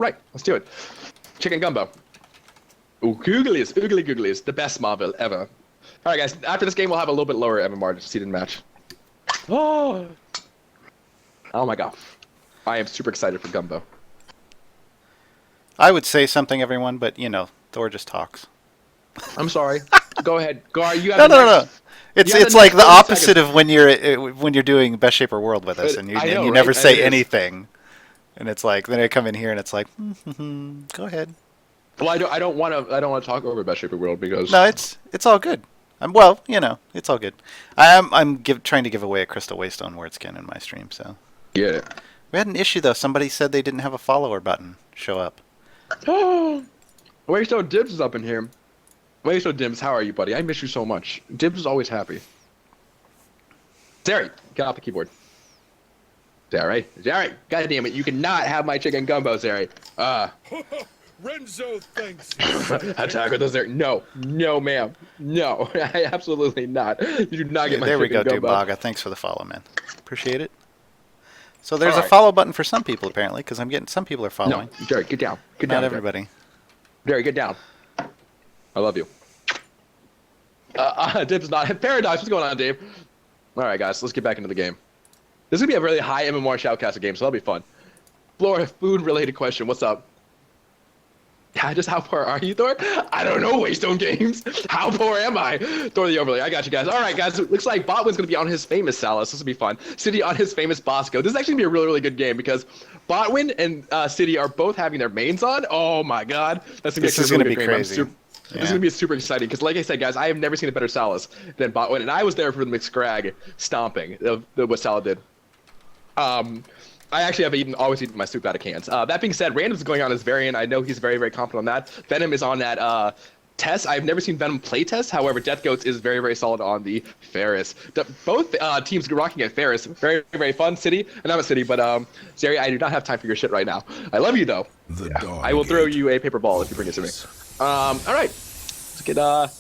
Right, let's do it. Chicken gumbo. Googlies, oogly googlies, the best Marvel ever. All right, guys. After this game, we'll have a little bit lower MMR to seeded match. Oh my god, I am super excited for gumbo. I would say something, everyone, but you know, Thor just talks. I'm sorry. Go ahead. Gar, you have No. It's like the opposite of when you're doing Best Shaper World with us, and you right? never say anything, and it's like then I come in here and it's like, go ahead. Well, I don't want to talk over Best Shaper World because no, it's all good. Well, you know, it's all good. I'm trying to give away a Crystal Waystone word skin in my stream, so yeah. We had an issue though. Somebody said they didn't have a follower button show up. Oh, Waystone Dibs is up in here. Waystone Dibs, how are you, buddy? I miss you so much. Dibs is always happy. Zeri, get off the keyboard. Zeri, God damn it! You cannot have my chicken gumbo, Zeri. Renzo thanks. Attack with those there. No, ma'am. No, absolutely not. You do not get my there we chicken go, gumbo. Dubaga. Thanks for the follow, man. Appreciate it. So there's a follow button for some people apparently, because I'm getting some people are following. No, Jerry, get down. Get down. Not everybody. Jerry, get down. I love you. Dib's not. Paradox, what's going on, Dave? All right, guys, let's get back into the game. This is gonna be a really high MMR shoutcaster game, so that'll be fun. Flora, food-related question. What's up? Yeah, just how poor are you, Thor? I don't know, Waystone Games. How poor am I? Thor the Overlay. I got you guys. All right, guys. Looks like Botwin's going to be on his famous Salus. This will be fun. Ciddy on his famous Bosco. This is actually going to be a really, really good game because Botwin and Ciddy are both having their mains on. Oh, my God. That's going to be crazy. This is going to be super exciting because, like I said, guys, I have never seen a better Salus than Botwin, and I was there for the McScrag stomping of what Salah did. I actually have always eaten my soup out of cans. That being said, Random's going on his variant. I know he's very, very confident on that. Venom is on that test. I've never seen Venom play test. However, Death Goats is very, very solid on the Ferris. Both teams rocking at Ferris. Very, very fun. Ciddy, and I'm a Ciddy, but Zeri, I do not have time for your shit right now. I love you though. I will throw you a paper ball if you bring it to me. All right, let's get like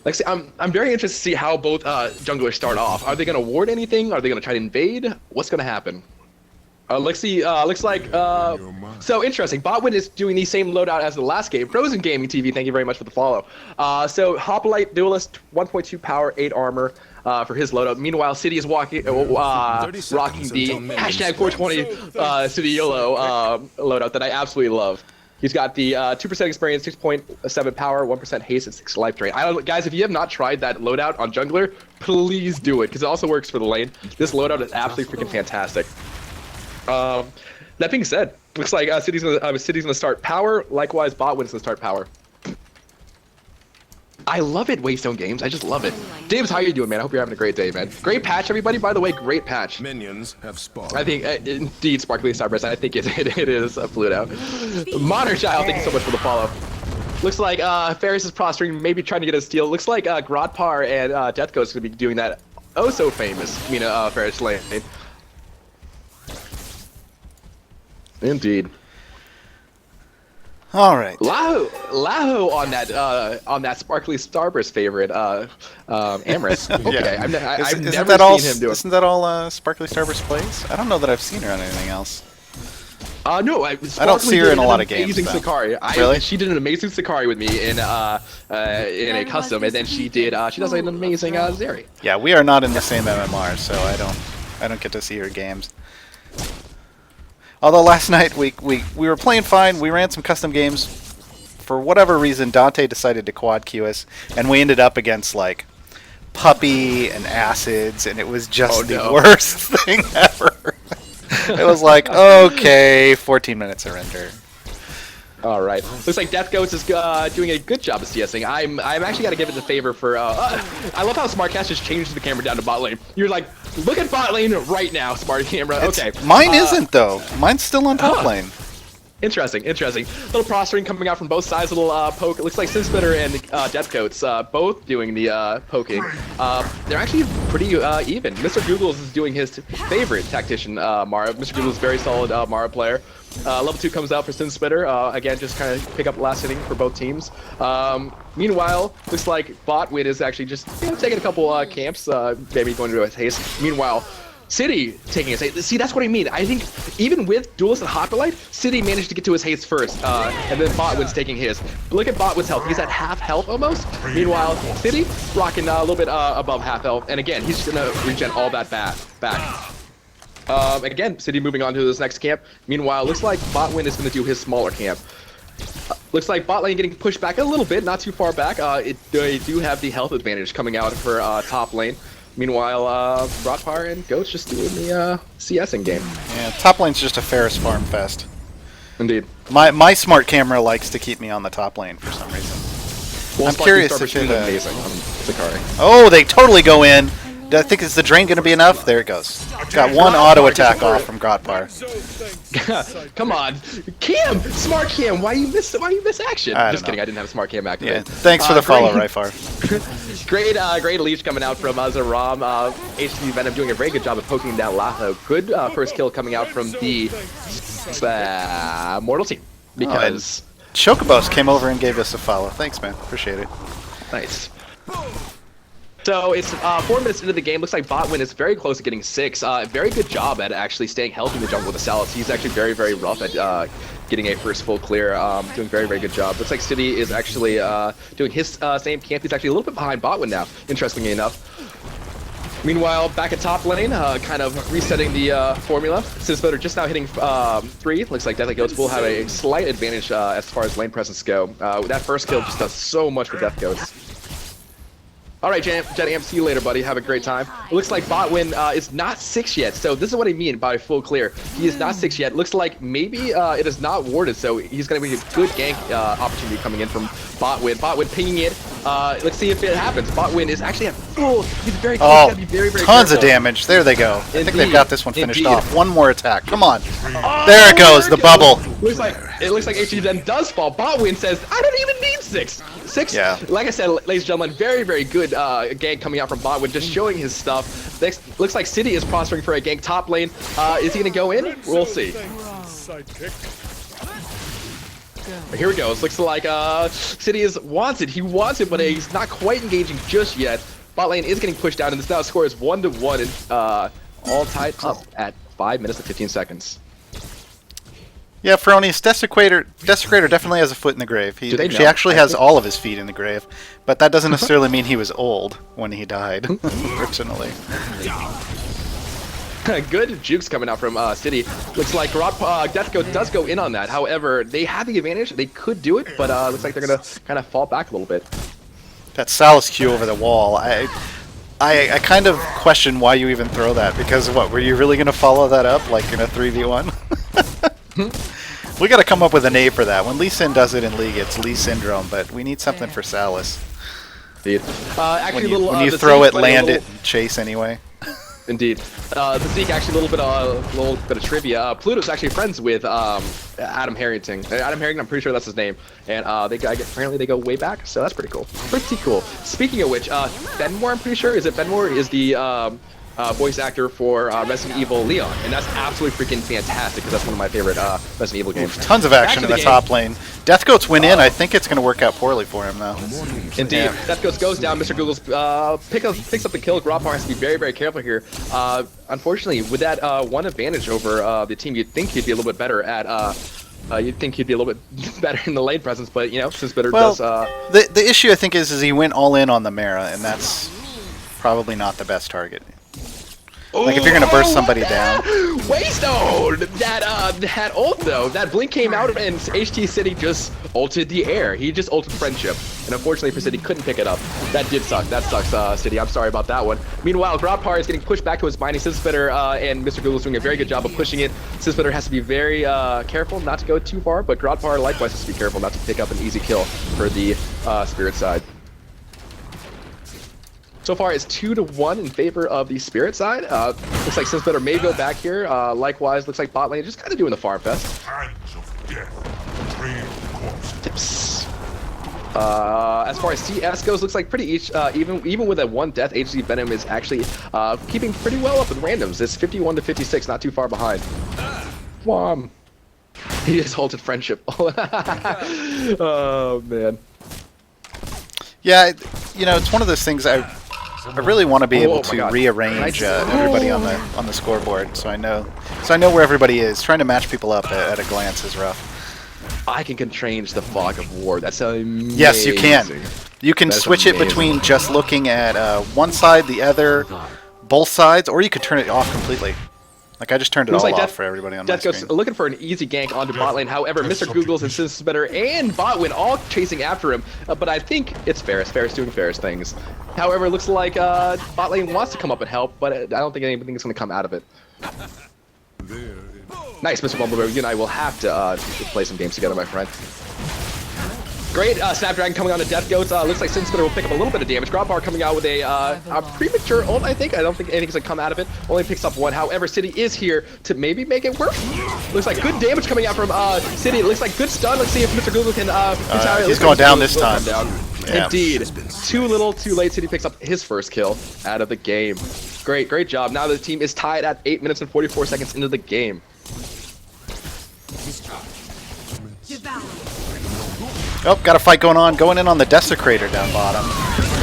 I say, I'm very interested to see how both junglers start off. Are they going to ward anything? Are they going to try to invade? What's going to happen? Looks like, so interesting. Botwin is doing the same loadout as the last game. Frozen Gaming TV, thank you very much for the follow. So Hoplite Duelist, 1.2 power, 8 armor for his loadout. Meanwhile, Ciddy is rocking the hashtag 420 Ciddy YOLO loadout that I absolutely love. He's got the 2% experience, 6.7 power, 1% haste, and 6 life drain. Guys, if you have not tried that loadout on jungler, please do it, because it also works for the lane. This loadout is absolutely freaking fantastic. That being said, looks like Ciddy's gonna start power. Likewise, Botwin's gonna start power. I love it, Waystone Games. I just love it. James, how you doing, man? I hope you're having a great day, man. Great patch, everybody. By the way, great patch. Minions have spawned. I think, indeed, Sparkly Starburst. I think it is a Pluto. Modern Child, thank you so much for the follow. Looks like Ferris is prostrating, maybe trying to get a steal. Looks like Grotpar and Death Ghost are gonna be doing that. Oh, so famous Mina Ferris lane. Indeed. All right. Laho on that Sparkly Starburst favorite, Amorous. Okay, Yeah. I've never seen him do it. Isn't that all Sparkly Starburst plays? I don't know that I've seen her on anything else. No, I don't see her in a lot of games. Amazing though. Sakari. Really? She did an amazing Sakari with me in a custom, and then she does an amazing Zeri. Yeah, we are not in the same MMR, so I don't get to see her games. Although last night we were playing fine, we ran some custom games. For whatever reason, Dante decided to quad queue us, and we ended up against like Puppy and Acids, and it was just the worst thing ever. It was like, okay, 14 minute surrender. All right. Looks like Death Ghost is doing a good job of CSing. I'm actually got to give it the favor for. I love how SmartCast just changed the camera down to bot lane. You're like, look at bot lane right now, Smart Camera. Okay. Mine isn't though. Mine's still on top lane. Interesting. Little prostrating coming out from both sides. Little poke. It looks like Sinspitter and Death Coats both doing the poking. They're actually pretty even. Mrgoogles is doing his favorite tactician, Mara. Mrgoogles is very solid Mara player. Level 2 comes out for Sinspitter. Again, just kind of pick up last inning for both teams. Meanwhile, looks like Botwin is actually just taking a couple camps, maybe going to a haste. Meanwhile, Ciddy taking his haste. See, that's what I mean. I think even with Duelist and Hoplite, Ciddy managed to get to his haste first, and then Botwin's taking his. Look at Botwin's health. He's at half health almost. Meanwhile, Ciddy rocking a little bit above half health, and again, he's just gonna regen all that back. Again, Ciddy moving on to this next camp. Meanwhile, looks like Botwin is gonna do his smaller camp. Looks like bot lane getting pushed back a little bit, not too far back. They do have the health advantage coming out for top lane. Meanwhile, Grotpar and Goats just doing the CSing game. Yeah, top lane's just a Ferris farm fest. Indeed. My smart camera likes to keep me on the top lane for some reason. Well, I'm curious if it... amazing on Zakari. Oh, they totally go in. I think is the drain going to be enough? There it goes. Got one auto attack off from Grotpar. Come on, Cam, smart Cam. Why you miss action? Just kidding. I didn't have a smart Cam activated. Yeah, thanks for the follow, Ryfar. Great leash coming out from Zarrom. HzVenom doing a very good job of poking down Laho. Good first kill coming out from the Mortal team because Chocobos came over and gave us a follow. Thanks, man. Appreciate it. Nice. So it's 4 minutes into the game. Looks like Botwin is very close to getting 6. Very good job at actually staying healthy in the jungle with the Salus. He's actually very, very rough at getting a first full clear. Doing a very, very good job. Looks like Ciddy is actually doing his same camp. He's actually a little bit behind Botwin now, interestingly enough. Meanwhile, back at top lane, kind of resetting the formula. Sinspitterxvx just now hitting 3. Looks like Death Goats will have a slight advantage as far as lane presence go. That first kill just does so much for Death Goats. All right, Jet Amp, see you later, buddy. Have a great time. It looks like Botwin is not 6 yet, so this is what I mean by full clear. He is not 6 yet. Looks like maybe it is not warded, so he's going to be a good gank opportunity coming in from Botwin. Botwin pinging it. Let's see if it happens. Botwin is actually at full. He's very close. Oh, be very, very tons careful. of damage. There they go. I think they've got this one finished Indeed. off. One more attack. Come on. Oh, there it goes, the bubble. It looks like HT does fall. Botwin says, I don't even need 6. 6, yeah. Like I said, ladies and gentlemen, very, very good gank coming out from Botwin, just showing his stuff. Next, looks like Ciddy is prospering for a gank top lane. Is he going to go in? We'll see. Here we go. It looks like Ciddy is wanted. He wants it, but he's not quite engaging just yet. Bot lane is getting pushed down, and this now score is 1-1, and all tied up at 5 minutes and 15 seconds. Yeah, Fronius, Desecrator definitely has a foot in the grave. She actually has all of his feet in the grave, but that doesn't necessarily mean he was old when he died, unfortunately. Good jukes coming out from Ciddy. Looks like Death Goat does go in on that. However, they have the advantage. They could do it, but looks like they're going to kind of fall back a little bit. That Salus Q over the wall, I kind of question why you even throw that, because what, were you really going to follow that up like in a 3v1? We got to come up with a name for that. When Lee Sin does it in League, it's Lee Syndrome, but we need something for Salus. Indeed. Actually, when you throw it, land it, chase anyway. Indeed. The Zeke, actually, a little bit of trivia. Pluto's actually friends with Adam Harrington. Adam Harrington, I'm pretty sure that's his name. And apparently they go way back, so that's pretty cool. Pretty cool. Speaking of which, Benmore, I'm pretty sure, Benmore is the voice actor for Resident Evil Leon, and that's absolutely freaking fantastic because that's one of my favorite Resident Evil games. Tons of action in the top lane. Death Goats went in. I think it's going to work out poorly for him, though. Indeed. Yeah. Death Goats goes down. Mrgoogles picks up the kill. Grotpar has to be very, very careful here. Unfortunately, with that one advantage over the team, you'd think he'd be a little bit better at... you'd think he'd be a little bit better in the lane presence, but, you know, Sinspitterxvx does... The issue, I think, is he went all in on the Mara, and that's probably not the best target. Like, if you're gonna burst somebody down. Waystone! That ult though, that blink came out and HT-Ciddy just ulted the air. He just ulted friendship. And unfortunately for Ciddy, couldn't pick it up. That did suck. That sucks, Ciddy. I'm sorry about that one. Meanwhile, Grotpar is getting pushed back to his mining. Sinspitterxvx and Mrgoogles doing a very good job of pushing it. Sinspitterxvx has to be very careful not to go too far, but Grotpar likewise has to be careful not to pick up an easy kill for the Spirit side. So far, it's 2-1 in favor of the Spirit side. Looks like Sinspitterxvx may go back here. Likewise, looks like bot lane just kind of doing the farm fest. Tips. As far as CS goes, looks like pretty even with that one death, HzVenom is actually keeping pretty well up in randoms. It's 51-56, not too far behind. Wham. He just halted friendship. Oh man. Yeah, you know, it's one of those things I really want to be able my to God. rearrange everybody on the scoreboard, so I know where everybody is. Trying to match people up at a glance is rough. I can change the fog of war. That's amazing. Yes, you can. You can That's switch it amazing. between just looking at one side, the other, both sides, or you could turn it off completely. Like, I just turned it all off for everybody on my Death goes screen. looking for an easy gank onto bot lane. However, Mrgoogles and Sinspitterxvx and Botwin all chasing after him. But I think it's Ferris. Ferris doing Ferris things. However, it looks like bot lane wants to come up and help, but I don't think anything is going to come out of it. Nice, Mr. Bumbleberry. You and I will have to play some games together, my friend. Great Snapdragon coming on to Death Goats. Looks like Sinspitter will pick up a little bit of damage. Grotpar coming out with a premature ult, I think. I don't think anything's going to come out of it. Only picks up one. However, Ciddy is here to maybe make it work. Looks like good damage coming out from Ciddy. Looks like good stun. Let's see if Mrgoogles can retire. He's going down this time. Yeah. Indeed. Too little, too late. Ciddy picks up his first kill out of the game. Great job. Now the team is tied at 8 minutes and 44 seconds into the game. Oh, got a fight going on. Going in on the Desecrator down bottom.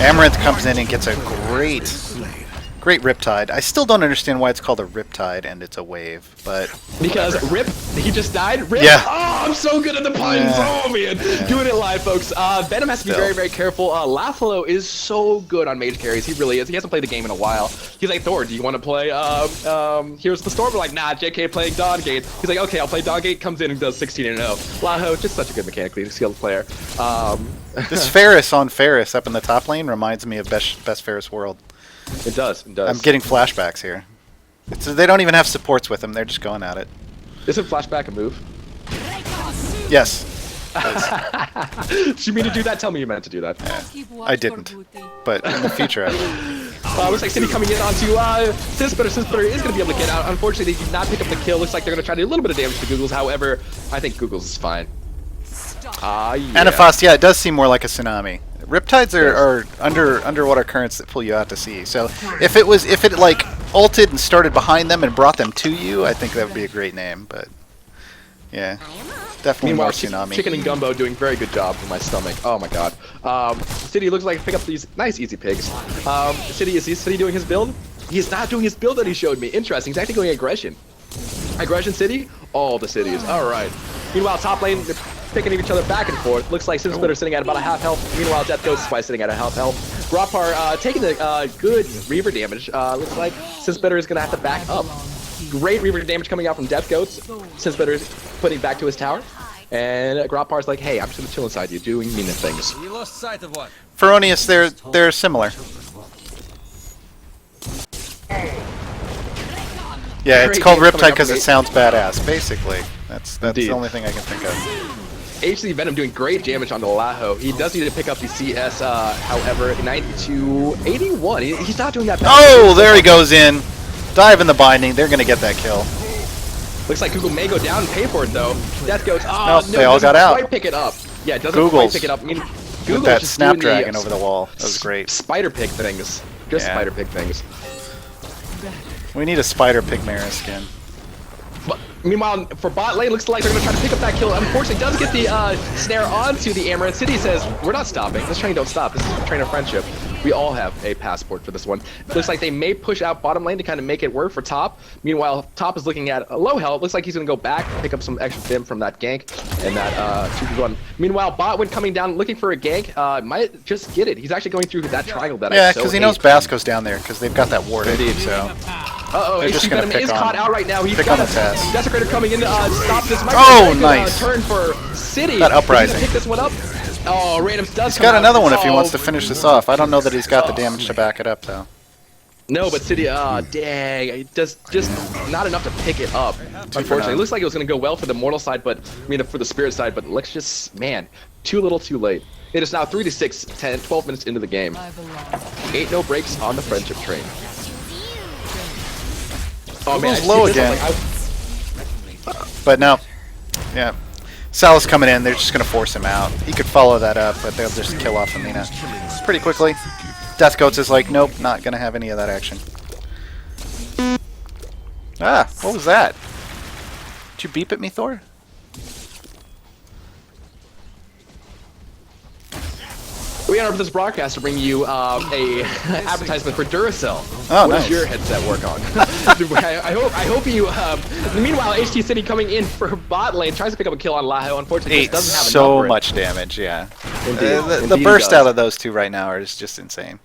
Amaranth comes in and gets a great Riptide. I still don't understand why it's called a Riptide and it's a wave, but because whatever. Rip, he just died. Rip. Yeah. Oh, I'm so good at the puns. Oh man, doing it live, folks. Venom has to be very careful. Laho is so good on mage carries. He really is. He hasn't played the game in a while. He's like, Thor, do you want to play? Here's the Storm. We're like, nah, JK playing Dawngate. He's like, okay, I'll play Dawngate. Comes in and does 16-0. Laho, just such a good mechanically skilled player. This Ferris on Ferris up in the top lane reminds me of Best Ferris World. It does. I'm getting flashbacks here. They don't even have supports with them. They're just going at it. Isn't flashback a move? Yes. Did you mean to do that? Tell me you meant to do that. I didn't. But in the future I will. Looks like Ciddy coming in onto Sinspitter. Sinspitter is going to be able to get out. Unfortunately, they did not pick up the kill. Looks like they're going to try to do a little bit of damage to Googles. However, I think Googles is fine. Yeah. Anaphos, yeah, it does seem more like a tsunami. Riptides are underwater currents that pull you out to sea. So if it like ulted and started behind them and brought them to you, I think that would be a great name. But yeah, definitely Meanwhile, more tsunami. Chicken and Gumbo doing very good job for my stomach. Oh my god. Ciddy looks like pick up these nice easy pigs. Ciddy, is Ciddy doing his build? He's not doing his build that he showed me. Interesting. He's actually going aggression. Aggression Ciddy? All the cities. All right. Meanwhile, top lane, they're picking each other back and forth. Looks like Sinspitter's sitting at about a half health. Meanwhile, Death Ghost is sitting at a half health. Grotpar taking the good Reaver damage. Looks like Sinspitter is going to have to back up. Great Reaver damage coming out from Death Goats. Sinspitter is putting back to his tower. And Grotpar's like, hey, I'm just going to chill inside you, doing mean things. You lost sight of what? Feronius, they're similar. Yeah, it's called Riptide because it sounds badass, basically. That's the only thing I can think of. HzVenom doing great damage on the Laho. He does need to pick up the CS, however, 92-81. He's not doing that bad. Oh, there he goes in. Dive in the binding. They're going to get that kill. Looks like Google may go down and pay for it, though. Death goes, oh, nope, they all got out. Quite pick it up. Yeah, it doesn't quite pick it up. I mean, Google with that just Snapdragon over the wall. That was great. Spider pig things. Just spider pig things. We need a Spider Pygmera skin. But meanwhile, for bot lane, looks like they're going to try to pick up that kill. Unfortunately, does get the snare onto the Amaranth. Ciddy says, we're not stopping. This train don't stop. This is a train of friendship. We all have a passport for this one. Looks like they may push out bottom lane to kind of make it work for top. Meanwhile, top is looking at a low health. Looks like he's going to go back, pick up some extra dim from that gank and that 2v1. Meanwhile, bot when coming down, looking for a gank, might just get it. He's actually going through that triangle that I so because he knows Basco's down there because they've got that ward. Indeed. So. Uh-oh, HzVenom is caught out right now. He's got a Desecrator coming in to stop this. Nice. Turn for Ciddy. That uprising. Pick this one up. Oh, Randoms does He's got another one if he wants to finish this off. I don't know that he's got the damage to back it up, though. No, but Ciddy, dang, it does just not enough to pick it up. Unfortunately, it looks like it was going to go well for the mortal side, but I mean for the spirit side, but let's just, man, too little, too late. It is now 3-6, 10, 12 minutes into the game. Ain't no breaks on the friendship train. Oh man, low again. But no, yeah. Sal's coming in. They're just going to force him out. He could follow that up, but they'll just kill off Amina pretty quickly. Death Goats is like, nope, not going to have any of that action. Ah, what was that? Did you beep at me, Thor? We interrupt this broadcast to bring you a advertisement for Duracell. Oh, what nice. does your headset work on? I hope you. Meanwhile, HT-Ciddy coming in for bot lane tries to pick up a kill on Laho. Unfortunately, just doesn't have so enough. much damage. Yeah. Indeed. The burst out of those two right now is just insane.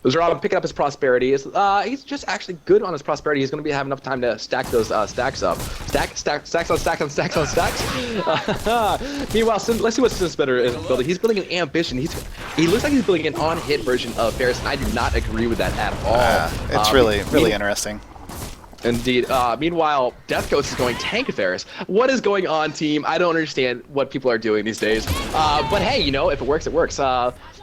Zarrom picking up his prosperity. He's just actually good on his prosperity. He's going to have enough time to stack those stacks up. Stacks on stacks on stacks on stacks. Meanwhile, let's see what Sinspitter is building. He's building an ambition. He looks like he's building an on-hit version of Ferris, and I do not agree with that at all. It's really interesting. Indeed. Meanwhile, Death Ghost is going tank Ferris. What is going on, team? I don't understand what people are doing these days. But hey, you know, if it works, it works.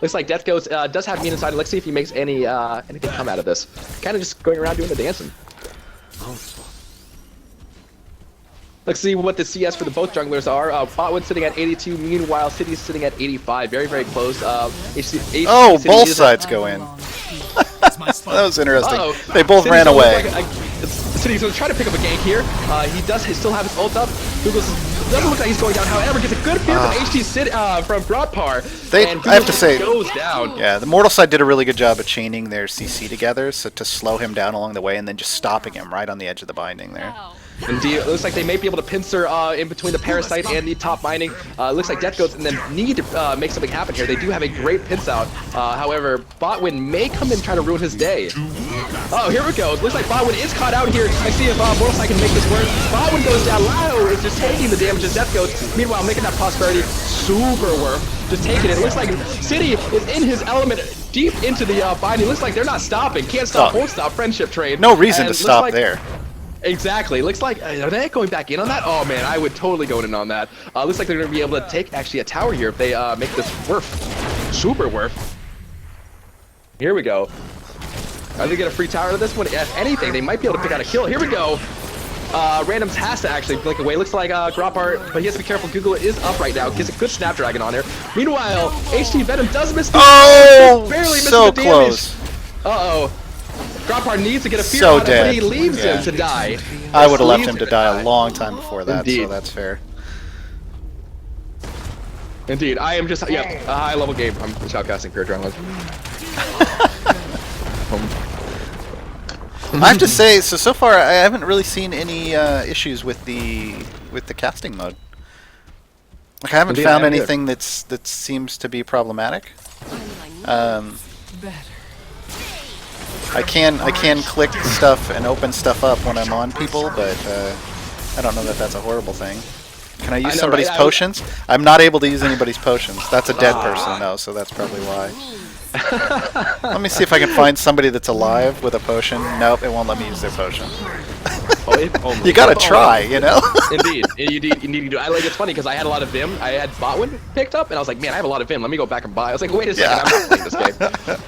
Looks like Death Ghost does have mean inside. Let's see if he makes anything come out of this. Kind of just going around doing the dancing. Let's see what the CS for the both junglers are. Botwood sitting at 82, meanwhile Ciddy's sitting at 85. Very, very close. Both sides go in. That was interesting. They both Ciddy's ran away. Ciddy's going to try to pick up a gank here. He does still have his ult up. Doesn't look like he's going down. However, gets a good fear from HT-Ciddy from Grotpar. I have to say, goes down. Yeah, the Mortal side did a really good job of chaining their CC together, so to slow him down along the way and then just stopping him right on the edge of the binding there. Indeed, it looks like they may be able to pincer in between the Parasite and the top mining. Looks like Death Goats and then need to make something happen here. They do have a great pinch out. However, Botwin may come in trying to ruin his day. Oh, here we go. Looks like Botwin is caught out here. I see if Mortal Side can make this work. Botwin goes down. Laho is just taking the damage as Death Goats. Meanwhile, making that prosperity super work. Just taking it. Looks like Ciddy is in his element deep into the binding. Looks like they're not stopping. Can't stop, won't stop. Friendship trade. No reason to stop there. Exactly. Looks like, are they going back in on that? Oh man, I would totally go in on that. Looks like they're going to be able to take actually a tower here if they make this worth. Super worth. Here we go. Are they get a free tower to this one? If anything, they might be able to pick out a kill. Here we go. Randoms has to actually blink away. Looks like Grotpar, but he has to be careful. Google is up right now. Gets a good Snapdragon on there. Meanwhile, HT-Venom does miss the barely misses so the damage. Close. Uh-oh. Grotpar needs to get a fear on him, but he leaves him to die. I would have left him to die a long time before that, Indeed. so that's fair. Indeed, I am just, a high-level game. I'm shoutcasting pure adrenaline. I have to say, so far I haven't really seen any issues with the casting mode. Like I haven't found anything that seems to be problematic. I can click stuff and open stuff up when I'm on people, but I don't know that that's a horrible thing. Can I use somebody's potions? I'm not able to use anybody's potions. That's a dead person though, so that's probably why. Let me see if I can find somebody that's alive with a potion. Nope, it won't let me use their potion. You gotta try, you know? Indeed, you need to do. It's funny because I had a lot of Vim. I had Botwin picked up, and I was like, man, I have a lot of Vim. Let me go back and buy. I was like, wait a second, I'm not playing this game.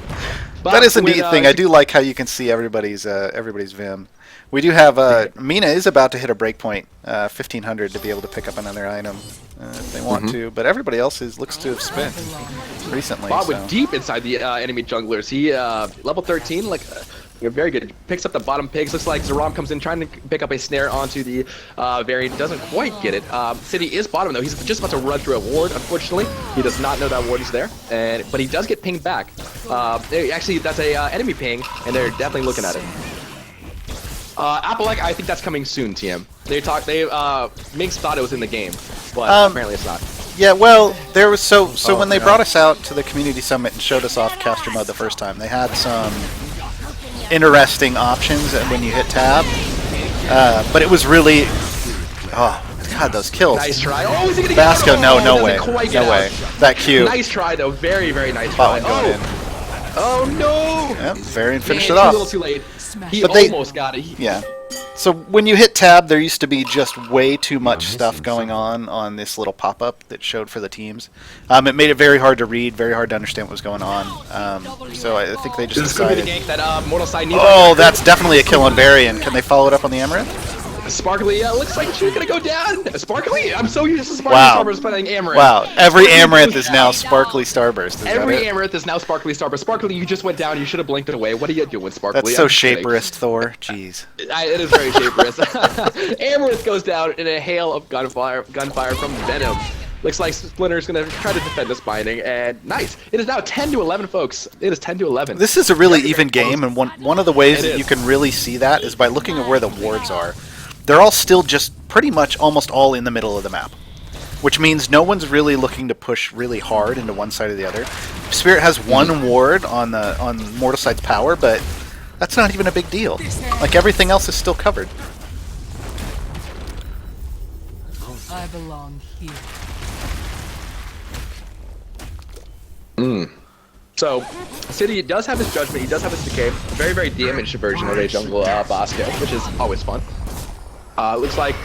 But that is a neat thing. I do like how you can see everybody's Vim. We do have Mina is about to hit a breakpoint, 1500 to be able to pick up another item if they want to, but everybody else looks to have spent recently. Bob went deep inside the enemy junglers. He level 13, very good. Picks up the bottom pigs. Looks like Zarrom comes in trying to pick up a snare onto the variant. Doesn't quite get it. Ciddy is bottom though. He's just about to run through a ward. Unfortunately, he does not know that ward is there, but he does get pinged back. Actually, that's a enemy ping, and they're definitely looking at it. Applejack, I think that's coming soon, TM. Minx thought it was in the game, but apparently it's not. Yeah, well, there was when they brought us out to the community summit and showed us off caster mode the first time, they had some interesting options when you hit tab, but it was really, God, those kills. Nice try. Oh, is he gonna Basco, get out? no way, no way. That Q. Nice try though, very, very nice try. Oh no! Yep, Varian finished Man, it off. A little too late. He but almost got it. Yeah. So when you hit tab, there used to be just way too much stuff going on this little pop-up that showed for the teams. It made it very hard to read, very hard to understand what was going on. So I think they just decided. This could be the gank that Mortal Side needs. Oh, that's definitely a kill on Varian. Can they follow it up on the Amaranth? Sparkly, looks like she's gonna go down. Sparkly, I'm so used to Sparkly Starburst playing Amaranth. Wow, every Amaranth is now Sparkly Starburst. Every Amaranth is now Sparkly Starburst. Sparkly, you just went down. You should have blinked away. What are you doing, Sparkly? That's so Shaperist, Thor. Jeez. It is very Shaperist. Amaranth goes down in a hail of gunfire from Venom. Looks like Splinter's gonna try to defend this binding, and nice. It is now 10-11, folks. It is 10-11. This is a really even game, and one of the ways that is. you can really see that is by looking at where the wards are. They're all still just pretty much almost all in the middle of the map, which means no one's really looking to push really hard into one side or the other. Spirit has one ward on Mortalside's power, but that's not even a big deal. Like, everything else is still covered. I belong here. So, Ciddy does have his Judgment, he does have his Decay. Very, very damaged version of a jungle Bosco, which is always fun. Looks like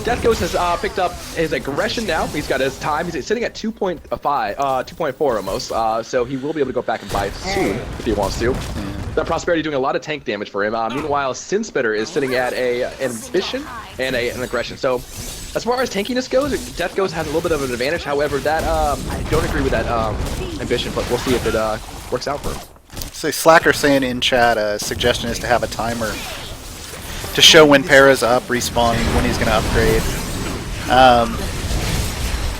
Death Ghost has picked up his aggression now. He's got his time. He's sitting at 2.4 almost. So he will be able to go back and buy soon if he wants to. That Prosperity doing a lot of tank damage for him. Meanwhile, Sinspitter is sitting at an Ambition and an Aggression. So as far as tankiness goes, Death Ghost has a little bit of an advantage. However, that I don't agree with that Ambition, but we'll see if it works out for him. So Slacker saying in chat, a suggestion is to have a timer to show when Para's up, respawning, when he's going to upgrade.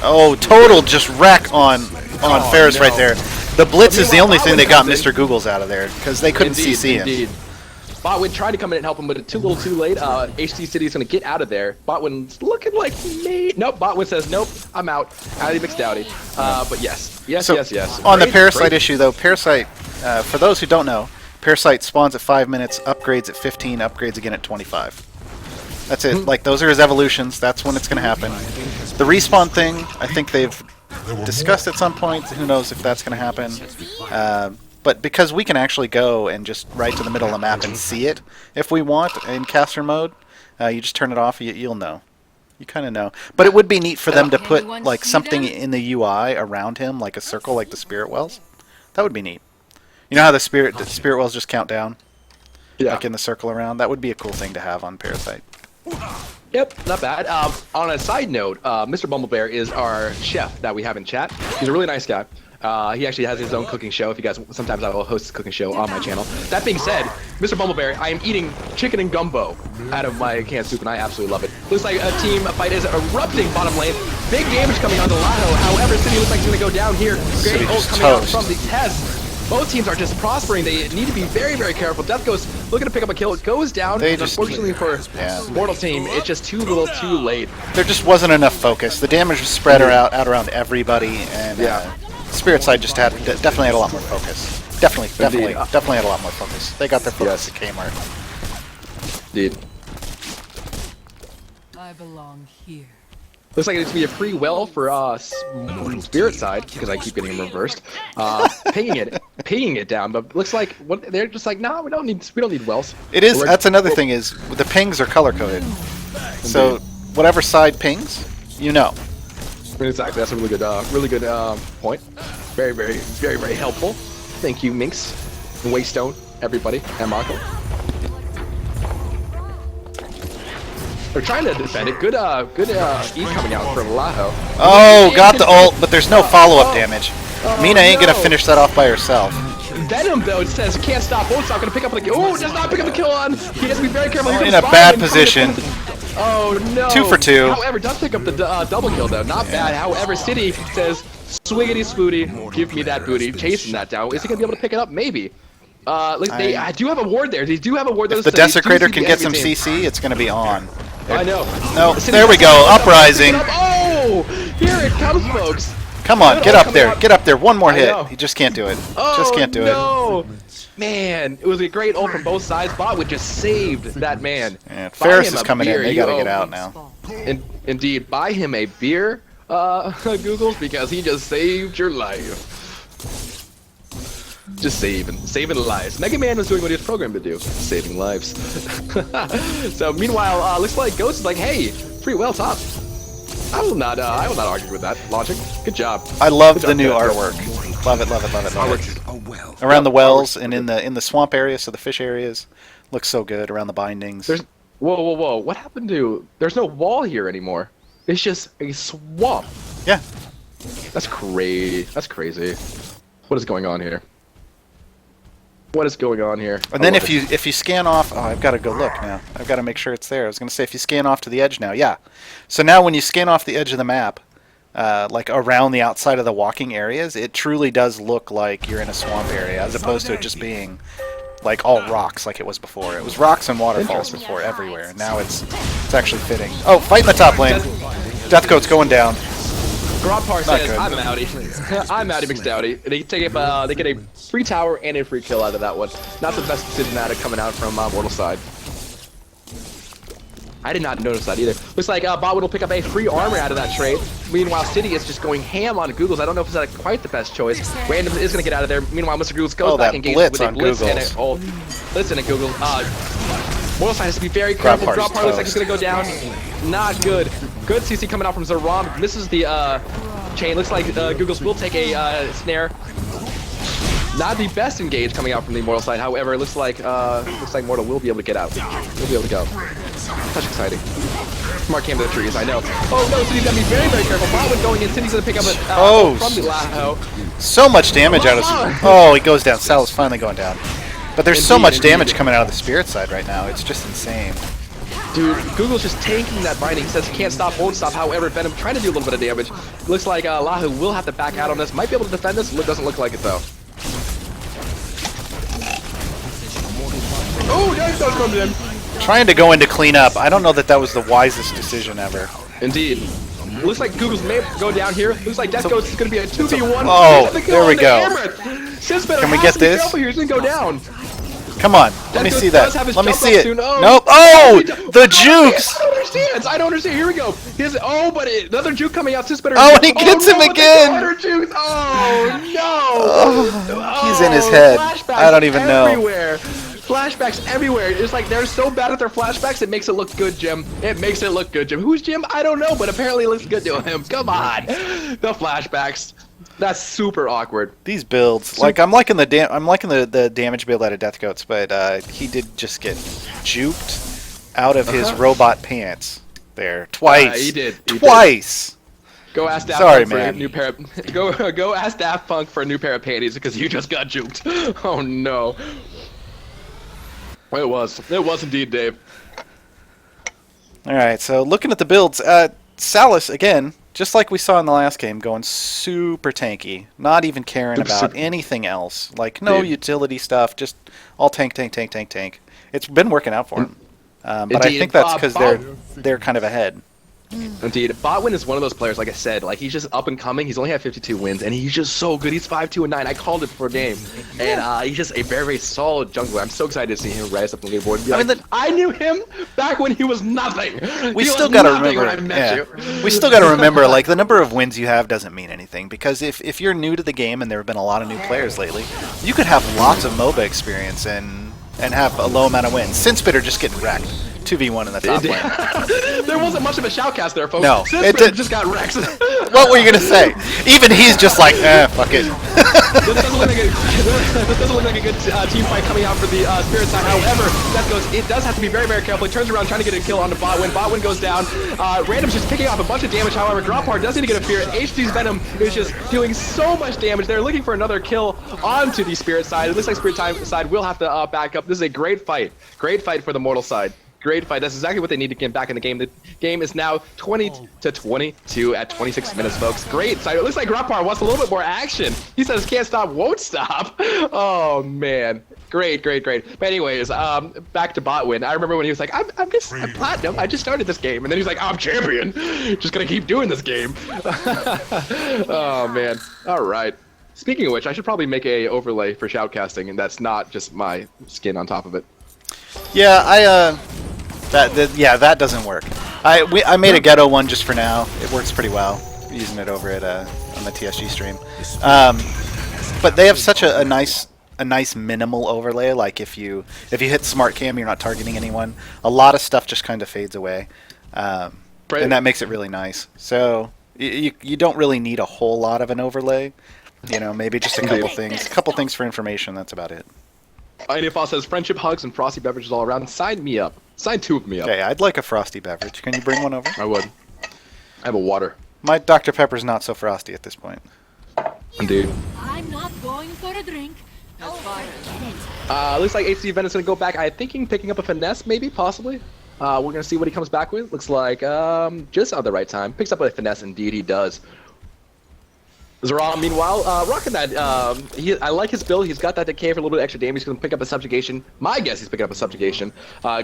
Oh, total just wreck on Ferris right there. The Blitz is the only thing that got Mrgoogles out of there, because they couldn't CC him. Botwin tried to come in and help him, but too little too late. HT-Ciddy is going to get out of there. Botwin's looking like me. Nope, Botwin says, nope, I'm out. Out of mixed outie. But yes. On the Parasite issue, though, Parasite, for those who don't know, Parasite spawns at 5 minutes, upgrades at 15, upgrades again at 25. That's it. Like, those are his evolutions. That's when it's going to happen. The respawn thing, I think they've discussed at some point. Who knows if that's going to happen. But because we can actually go and just right to the middle of the map and see it if we want in caster mode, you just turn it off, you'll know. You kind of know. But it would be neat for them to put like something in the UI around him, like a circle like the Spirit Wells. That would be neat. You know how the Spirit Wells just count down? Yeah. Like in the circle around? That would be a cool thing to have on Parasite. Yep, not bad. On a side note, Mr. Bumblebear is our chef that we have in chat. He's a really nice guy. He actually has his own cooking show. If you guys, sometimes I will host a cooking show on my channel. That being said, Mr. Bumblebear, I am eating chicken and gumbo out of my canned soup, and I absolutely love it. Looks like a team fight is erupting bottom lane. Big damage coming onto Laho. However, Ciddy looks like he's going to go down here. Great ult coming out from the test. Both teams are just prospering. They need to be very, very careful. Death Ghost looking to pick up a kill. It goes down. Unfortunately for Mortal Team, it's just too little too late. There just wasn't enough focus. The damage was spread out around everybody, and Spirit side just definitely had a lot more focus. Definitely had a lot more focus. They got their focus at Kmart. Indeed. I belong here. Looks like it's gonna be a free well for Spirit side because I keep getting him reversed. Pinging it down, but looks like they're just like, nah, we don't need wells. It is. That's another thing is the pings are color coded, so whatever side pings, you know. Exactly. That's a really good point. Very, very, very, very helpful. Thank you, Minx, and Waystone, everybody, and Marco. They're trying to defend it. Good E coming out from Laho. Oh, got the ult, but there's no follow-up damage. Mina ain't gonna finish that off by herself. Venom, though, it says can't stop. Ult's not gonna pick up the kill. Oh, does not pick up the kill on. He has to be very careful. In a bad position. Oh no. 2 for 2. However, does pick up the double kill though. Not bad. However, Ciddy says, "Swiggity spooty, give me that booty." Chasing that down. Is he gonna be able to pick it up? Maybe. I do have a ward there. They do have a ward there. If the Desecrator can get some CC, it's gonna be on. I know. No, there we go. Uprising. Oh, here it comes, folks. Come on, get up there. Get up there. One more hit. He just can't do it. Oh, just can't do it. Man, it was a great ult from both sides. Botwood just saved that man. Yeah, Ferris is coming in. They gotta get out now. Indeed, buy him a beer, Googles, because he just saved your life. Just saving lives. Mega Man was doing what he was programmed to do, saving lives. So meanwhile, looks like Ghost is like, hey, free well top. I will not argue with that logic. Good job. I love the new artwork. Love it, love it, love it, love it. Around the wells and in the swamp area, so the fish areas, looks so good around the bindings. Whoa! What happened to? There's no wall here anymore. It's just a swamp. Yeah. That's crazy. That's crazy. What is going on here? What is going on here? And then if you scan off, oh, I've got to go look now. I've got to make sure it's there. I was going to say if you scan off to the edge now, yeah. So now when you scan off the edge of the map, like around the outside of the walking areas, it truly does look like you're in a swamp area, as opposed to it just being like all rocks like it was before. It was rocks and waterfalls before everywhere. Now it's actually fitting. Oh, fight in the top lane. Deathcoat's going down. Grotpar Not says, good. I'm outie. I'm outie McStouty. They get a free tower and a free kill out of that one. Not the best decision out of coming out from Mortal side. I did not notice that either. Looks like Botwood will pick up a free armor out of that trade. Meanwhile, Ciddy is just going ham on Googles. I don't know if it's quite the best choice. Random is going to get out of there. Meanwhile, Mrgoogles goes back engaged with a blitz and a blitz and a Google. Mortal side has to be very careful. Grotpar looks like he's going to go down. Not good. Good CC coming out from Zarrom. Misses the chain. Looks like Googles will take a snare. Not the best engage coming out from the Mortal side. However, it looks like Mortal will be able to get out. He'll be able to go. Such exciting. Smart came to the trees, I know. Oh no, Ciddy's gotta be very, very careful. Botwood going in. Ciddy's gonna pick up a from the Laho. So much damage out of. Oh, he goes down. Sal's finally going down. But there's so much damage coming out of the Spirit side right now. It's just insane. Dude, Google's just tanking that binding. He says can't stop, won't stop. However, Venom trying to do a little bit of damage. Looks like Laho will have to back out on this. Might be able to defend this. Doesn't look like it though. Oh, nice dodge from him. Trying to go in to clean up. I don't know that was the wisest decision ever. Indeed. Looks like Google's may go down here. Looks like Deathcoat is going to be a 2v1. Oh, there we go. Can we get this? He's going to go down. Come on, let me see that. Let me see it. Oh. Nope. Oh, the jukes. I don't understand. Here we go. But another juke coming out. Sinspitterxvx. Oh, and he gets him again. Oh no. He's in his head. I don't even know. Everywhere. Flashbacks everywhere. It's like they're so bad at their flashbacks, it makes it look good, Jim. It makes it look good, Jim. Who's Jim? I don't know, but apparently it looks good to him. Come on. The flashbacks. That's super awkward. These builds, like I'm liking the damage build out of Deathcoats, but he did just get juked out of his robot pants there twice. He did. Twice. Go ask Daft Sorry, Punk for a man. new pair of go ask Daft Punk for a new pair of panties because you just got juked. Oh no. It was indeed, Dave. All right, so looking at the builds, Salus again, just like we saw in the last game, going super tanky, not even caring about anything else, like no utility stuff, just all tank. It's been working out for him, but I think that's because they're kind of ahead. Indeed, Botwin is one of those players, like I said, like he's just up and coming. He's only had 52 wins, and he's just so good. He's 5-2-9. I called it before game, and he's just a very, very solid jungler. I'm so excited to see him rise up on the leaderboard. I knew him back when he was nothing. We still got to remember. We still got to remember, like the number of wins you have doesn't mean anything because if you're new to the game and there have been a lot of new players lately, you could have lots of MOBA experience and have a low amount of wins. Sinspitterxvx just getting wrecked. 2v1 in the top lane. There wasn't much of a shoutcast there, folks. No, Sinspitterxvx just got wrecked. What were you gonna say? Even he's just like, fuck it. This doesn't look like a good team fight coming out for the Spirit side. However, it does have to be very, very careful. He turns around trying to get a kill on the Botwin. Botwin goes down. Random's just picking off a bunch of damage. However, Grotpar does need to get a fear. HT-Ciddy is just doing so much damage. They're looking for another kill onto the Spirit side. It looks like Spirit side will have to back up. This is a great fight. Great fight for the Mortal side. Great fight. That's exactly what they need to get back in the game. The game is now 20-22 at 26 minutes, folks. Great fight. It looks like Grotpar wants a little bit more action. He says can't stop, won't stop. Oh man. Great. But anyways, back to Botwin. I remember when he was like, I'm platinum. I just started this game, and then he's like, I'm champion. Just gonna keep doing this game. Oh man. All right. Speaking of which, I should probably make a overlay for shoutcasting, and that's not just my skin on top of it. Yeah, that doesn't work. I made a ghetto one just for now. It works pretty well, using it over at on the TSG stream. But they have such a nice minimal overlay. Like if you hit smart cam, you're not targeting anyone. A lot of stuff just kind of fades away, and that makes it really nice. So you don't really need a whole lot of an overlay. You know, maybe just a couple things for information. That's about it. INFL says friendship hugs and frosty beverages all around. Sign me up. Sign two of me up. Okay, I'd like a frosty beverage. Can you bring one over? I would. I have a water. My Dr. Pepper's not so frosty at this point. Indeed. I'm not going for a drink. That's fine. Looks like HzVenom's gonna go back. I'm thinking picking up a finesse, maybe, possibly. We're gonna see what he comes back with. Looks like just at the right time. Picks up a finesse, indeed he does. Zarrom, meanwhile, rocking that. I like his build. He's got that decay for a little bit of extra damage. He's going to pick up a subjugation. My guess he's picking up a subjugation.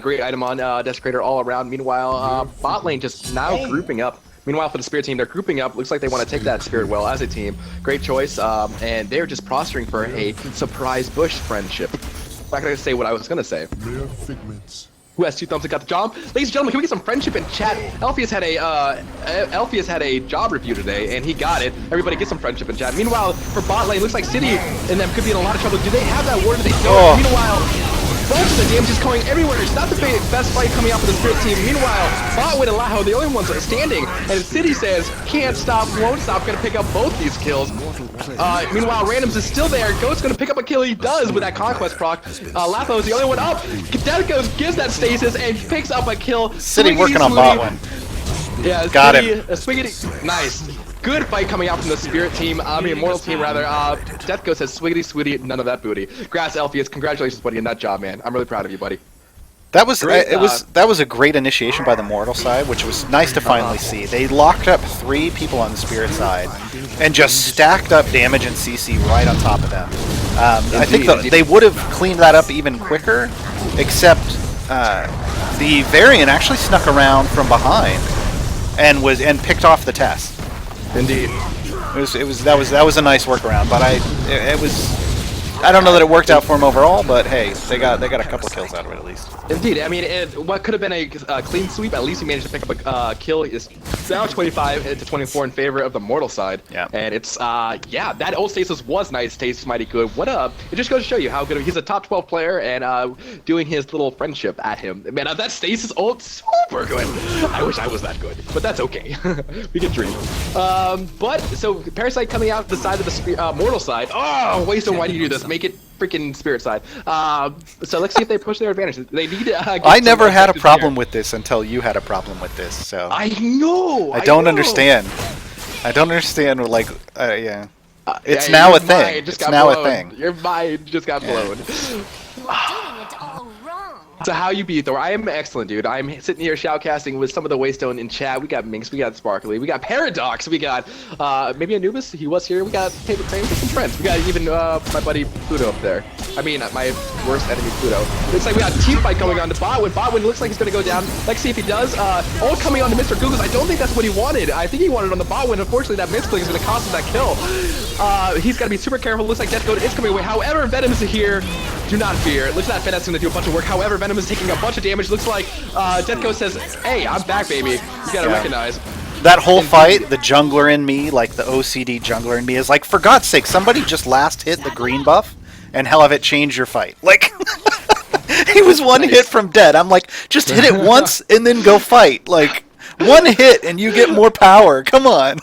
Great item on Desecrator all around. Meanwhile, bot lane just now grouping up. Meanwhile, for the Spirit team, they're grouping up. Looks like they want to take that Spirit well as a team. Great choice. And they're just posturing for a surprise bush friendship. I'm not going to say what I was going to say. Mere figments. Who has 2 thumbs and got the job? Ladies and gentlemen, can we get some friendship in chat? Elpheus had a job review today, and he got it. Everybody get some friendship in chat. Meanwhile, for bot lane, looks like Ciddy and them could be in a lot of trouble. Do they have that ward? Do they don't? Meanwhile, bunch of the damage is going everywhere. It's not the best fight coming out for the Spirit team. Meanwhile, Botwin and Laho, the only ones that are standing, and Ciddy says, can't stop, won't stop, gonna pick up both these kills. Meanwhile, Randoms is still there. Goat's gonna pick up a kill. He does with that Conquest proc. Laho is the only one up. Death Ghost gives that stasis and picks up a kill. Ciddy working on Botwin. Yeah, got Ciddy, him. Swiggity, nice. Good fight coming out from the Spirit team, Immortal team rather. Death Ghost says swiggity switty, none of that booty. Grass Elpheus, congratulations buddy on that job, man. I'm really proud of you, buddy. That was Great, that was a great initiation by the Mortal side, which was nice to finally see. They locked up 3 people on the Spirit side and just stacked up damage and CC right on top of them. I think they would have cleaned that up even quicker, except the Varian actually snuck around from behind and picked off the test. Indeed. That was a nice workaround, but I don't know that it worked out for him overall, but hey, they got a couple of kills out of it at least. Indeed, I mean, what could have been a clean sweep, at least he managed to pick up a kill. Is now 25 to 24 in favor of the Mortal side. Yeah. And it's yeah, that old stasis was nice. Stasis mighty good. What up? It just goes to show you how good he's a top 12 player and doing his little friendship at him. Man, that stasis ult super good. I wish I was that good, but that's okay. We can dream. But so Parasite coming out the side of the Mortal side. Oh, Waystone, why do you do this? Make it freaking Spirit side. So let's see if they push their advantage. They need to. I never had a problem with this until you had a problem with this. So I know. I don't understand. I don't understand. Like, yeah, it's yeah, now a thing. It's now a thing. Your mind just got blown. So how you beat Thor? I am excellent, dude. I'm sitting here shoutcasting with some of the Waystone in chat. We got Minx, we got Sparkly, we got Paradox, we got maybe Anubis. He was here. We got Paper Crane, we got some friends. We got even my buddy Pluto up there. I mean, my worst enemy Pluto. Looks like we got a team fight going on to Botwin. Botwin looks like he's gonna go down. Let's see if he does. All coming on to Mrgoogles. I don't think that's what he wanted. I think he wanted on the Botwin. Unfortunately, that misclick is gonna cost him that kill. He's gotta be super careful. Looks like Death Goat is coming away. However, Venom is here. Do not fear. Looks like that Fenet's gonna do a bunch of work. However, Venom is taking a bunch of damage. Looks like Death Ghost says, hey, I'm back, baby. You gotta recognize. That whole fight, the jungler in me, like the OCD jungler in me, is like, for God's sake, somebody just last hit the green buff and hell of it changed your fight. Like, he was one hit from dead. I'm like, just hit it once and then go fight. Like, one hit and you get more power. Come on.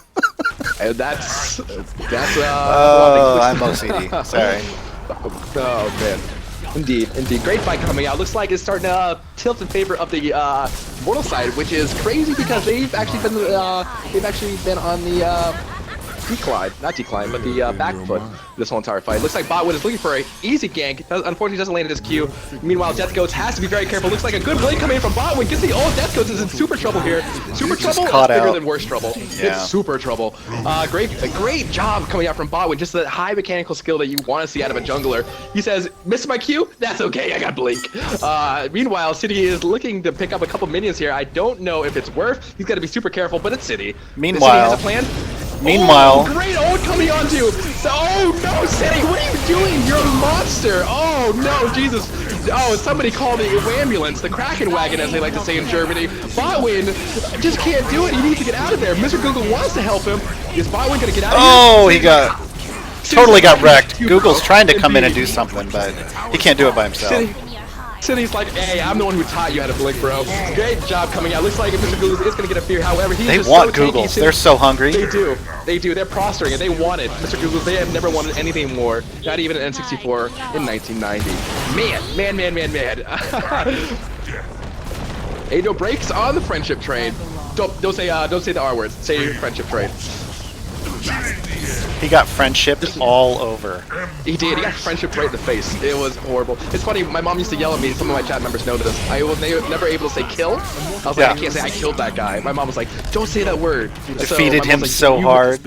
And that's oh, I'm OCD. Sorry. Oh, man. Indeed. Great fight coming out. Looks like it's starting to tilt in favor of the Mortal side, which is crazy because they've actually been on the decline, not decline, but the back foot this whole entire fight. Looks like Botwood is looking for an easy gank. Unfortunately, doesn't land in his Q. Meanwhile, Death Ghost has to be very careful. Looks like a good blade coming in from Botwood. Gets the Death Ghost is in super trouble here. Super trouble? Caught Bigger out. than worse trouble. Yeah. It's super trouble. Great job coming out from Botwood. Just the high mechanical skill that you want to see out of a jungler. He says, missed my Q? That's okay, I got Blink. Meanwhile, Ciddy is looking to pick up a couple minions here. I don't know if it's worth. He's got to be super careful, but it's Ciddy. Meanwhile, Ciddy has a plan. Meanwhile, oh, great ult coming on to. So, oh no, Ciddy, what are you doing? You're a monster. Oh no, Jesus. Oh, somebody called the ambulance, the Kraken wagon, as they like to say in Germany. Botwin just can't do it. He needs to get out of there. Mrgoogles wants to help him. Is Botwin gonna get out of here? Oh, he totally got wrecked. Google's trying to come in and do something, but he can't do it by himself. Ciddy's like, hey, I'm the one who taught you how to blink, bro. Great job coming out. Looks like Mrgoogles is gonna get a fear. However, he's They just want so Googles. tanky. They're so hungry. They do. They're prostrating it. They want it. Mrgoogles, they have never wanted anything more. Not even an N64 in 1990. Man. Ado breaks on the friendship train. Don't say the R words. Say friendship train. He got friendship all over. He did. He got friendship right in the face. It was horrible. It's funny. My mom used to yell at me. Some of my chat members know this. I was never able to say kill. I was like, I can't say I killed that guy. My mom was like, don't say that word. Defeated him like, so hard.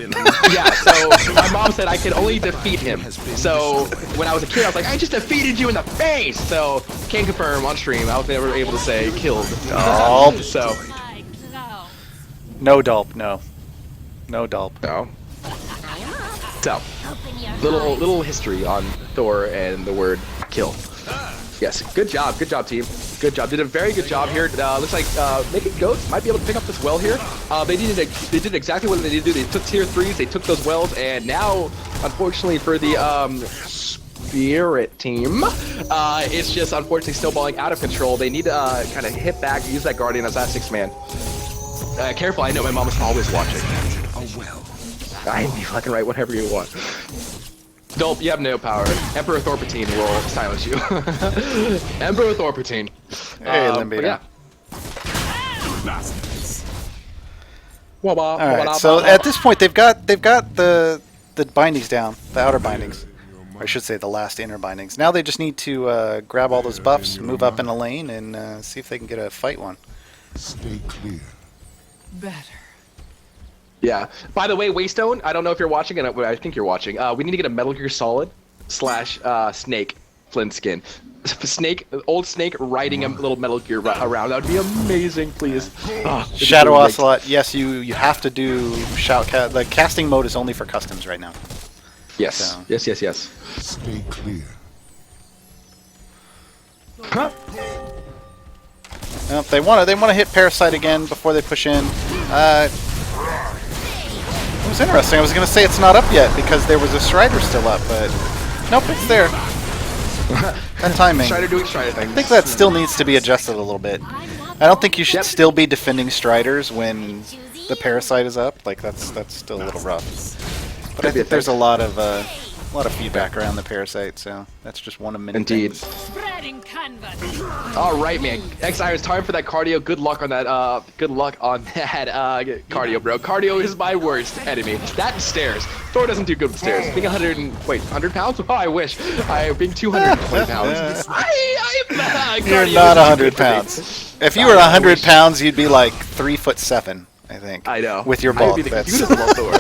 Yeah. So my mom said I could only defeat him. So when I was a kid, I was like, I just defeated you in the face. So can't confirm on stream. I was never able to say killed. Dolp. So. No Dolp. No. No Dolp. No. So, little history on Thor and the word kill. Yes, good job team. Good job. Did a very good job here. Looks like Naked Goats might be able to pick up this well here. They did exactly what they needed to do. They took tier 3s, they took those wells, and now, unfortunately for the Spirit team, it's just unfortunately snowballing out of control. They need to kind of hit back, use that Guardian as that 6-man. Careful, I know my mom is always watching. I'd be fucking right whatever you want. Dolp, you have no power. Emperor Thorpatine will silence you. Emperor Thorpatine. Hey, Limbita. Yeah. All right. So at this point, they've got the bindings down, the outer bindings, or I should say the last inner bindings. Now they just need to grab all those buffs, move up in a lane, and see if they can get a fight one. Stay clear. Better. Yeah. By the way, Waystone, I don't know if you're watching, and I think you're watching. We need to get a Metal Gear Solid / Snake Flint skin. Old Snake riding a little Metal Gear around. That would be amazing, please. Oh, Shadow Ocelot. Yes, you have to do shoutcast. The casting mode is only for customs right now. Yes. So. Yes. Stay clear. Huh? Well, they want to hit Parasite again before they push in. It was interesting. I was going to say it's not up yet because there was a Strider still up, but nope, it's there. That timing. Strider doing Strider things. I think that still needs to be adjusted a little bit. I don't think you should still be defending Striders when the Parasite is up. Like that's still a little rough. But I think there's a lot of feedback around the Parasite, so that's just one of many Indeed. things. Spreading canvas. All right, man. XI, it's time for that cardio. Good luck on that. Cardio, bro. Cardio is my worst enemy. That and stairs. Thor doesn't do good with stairs. Being 100 pounds? Oh, I wish. Being 220 pounds. You're not 100 pounds. If you were 100 pounds, you'd be like 3'7", I think. I know. With your bulk. I'd be the cutest little Thor.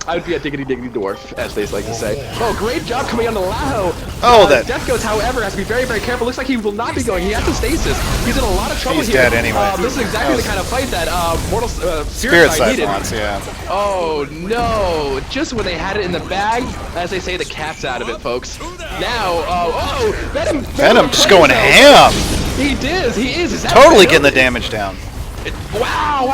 I would be a diggity dwarf, as they like to say. Oh, great job coming on the Laho. Oh, that. Death Goats, however, has to be very, very careful. Looks like he will not be going. He has to stasis. He's in a lot of trouble here. He's dead anyway. This is exactly the kind of fight that Mortal Spirit Side Side needed. wants, yeah. Oh no! Just when they had it in the bag, as they say, the cat's out of it, folks. Now, Venom just going ham. He is. Is that Totally Venom? getting the damage down. Wow.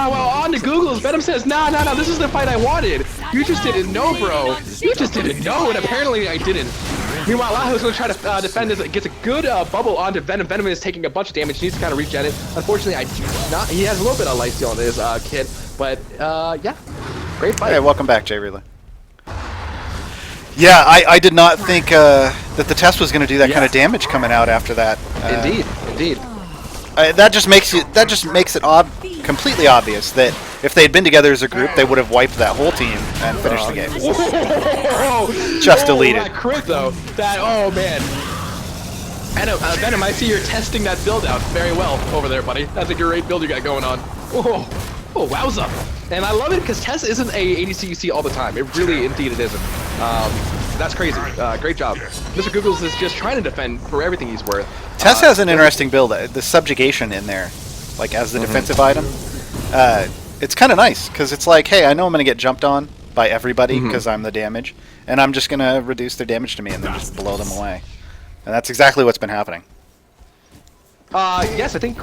On to Googles. Venom says, no, this is the fight I wanted. You just didn't know, bro. You just didn't know, and apparently I didn't. Meanwhile, Laho's going to try to defend this. Gets a good bubble onto Venom. Venom is taking a bunch of damage. He needs to kind of regen it. Unfortunately, I do not. He has a little bit of lifesteal on his kit, but yeah. Great fight. Hey, welcome back, Jay Relay. Yeah, I did not think that the test was going to do that kind of damage coming out after that. Indeed. That just makes it completely obvious that if they had been together as a group, they would have wiped that whole team and finished the game. Just deleted. That crit though. Oh man. Venom, I see you're testing that build out very well over there, buddy. That's a great build you got going on. Oh, wowza. And I love it because Tess isn't a ADC you see all the time. It really, indeed, it isn't. That's crazy. Great job. Mr. Googles is just trying to defend for everything he's worth. Tess has an interesting build. The subjugation in there, like as the defensive item. It's kind of nice because it's like, hey, I know I'm going to get jumped on by everybody because I'm the damage, and I'm just going to reduce their damage to me and then just blow them away. And that's exactly what's been happening. Yes, I think.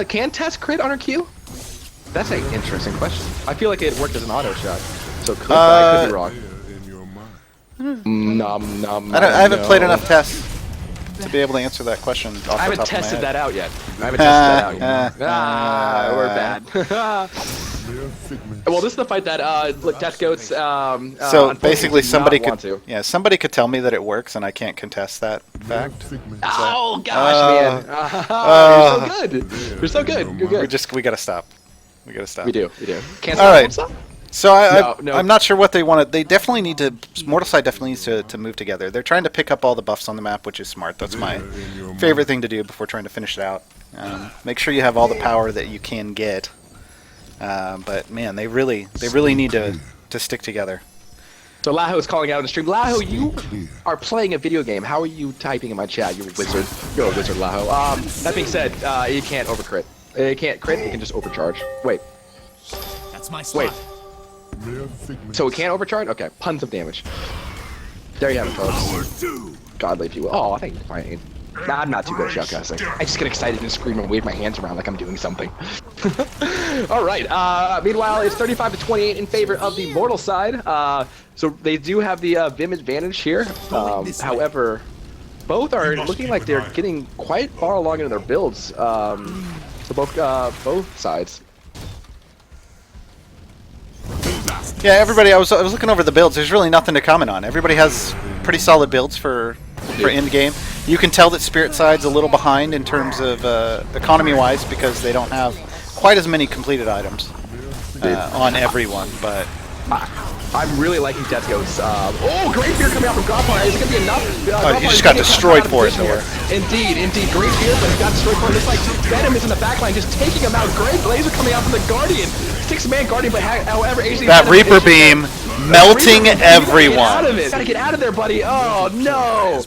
Can Tess crit on her Q? That's an interesting question. I feel like it worked as an auto shot, so it could, I could be wrong. I haven't played enough tests to be able to answer that question. I haven't tested that out yet. We're bad. Well, this is the fight that Death Goats. So basically, somebody could tell me that it works, and I can't contest that fact. Oh gosh, man! You're so good. You're so good. You're good. We gotta stop. We gotta stop. We do. All right. So No. I'm not sure what they want to. They definitely need to. Mortal Side definitely needs to move together. They're trying to pick up all the buffs on the map, which is smart. That's my favorite thing to do before trying to finish it out. Make sure you have all the power that you can get. But man, they really need to stick together. So Laho is calling out on the stream. Laho, you are playing a video game. How are you typing in my chat? You're a wizard. You're a wizard, Laho. That being said, you can't overcrit. You can't crit. You can just overcharge. Wait. That's my slot. Wait. So it can't overcharge? Okay. Tons of damage. There you have it, folks. Godly, if you will. Oh, thank you. Fine. Nah, I'm not too good at shoutcasting. I just get excited and scream and wave my hands around like I'm doing something. All right. Meanwhile, it's 35-28 in favor of the mortal side. So they do have the Vim advantage here. However, both are looking like they're getting quite far along in their builds. So both sides. Yeah, everybody. I was looking over the builds. There's really nothing to comment on. Everybody has pretty solid builds for end game. You can tell that Spirit Side's a little behind in terms of economy-wise because they don't have quite as many completed items on everyone. But I'm really liking Death Ghosts. Oh, Great Fear coming out from Grotpar. Is it going to be enough? he just got destroyed for it there. Indeed. Great Fear, but he got destroyed for it. It's like Venom is in the backline just taking him out. Great Blazer coming out from the Guardian. 6-man Guardian, but however, that Reaper Beam melting everyone. Get out of it. Gotta get out of there, buddy. Oh, no.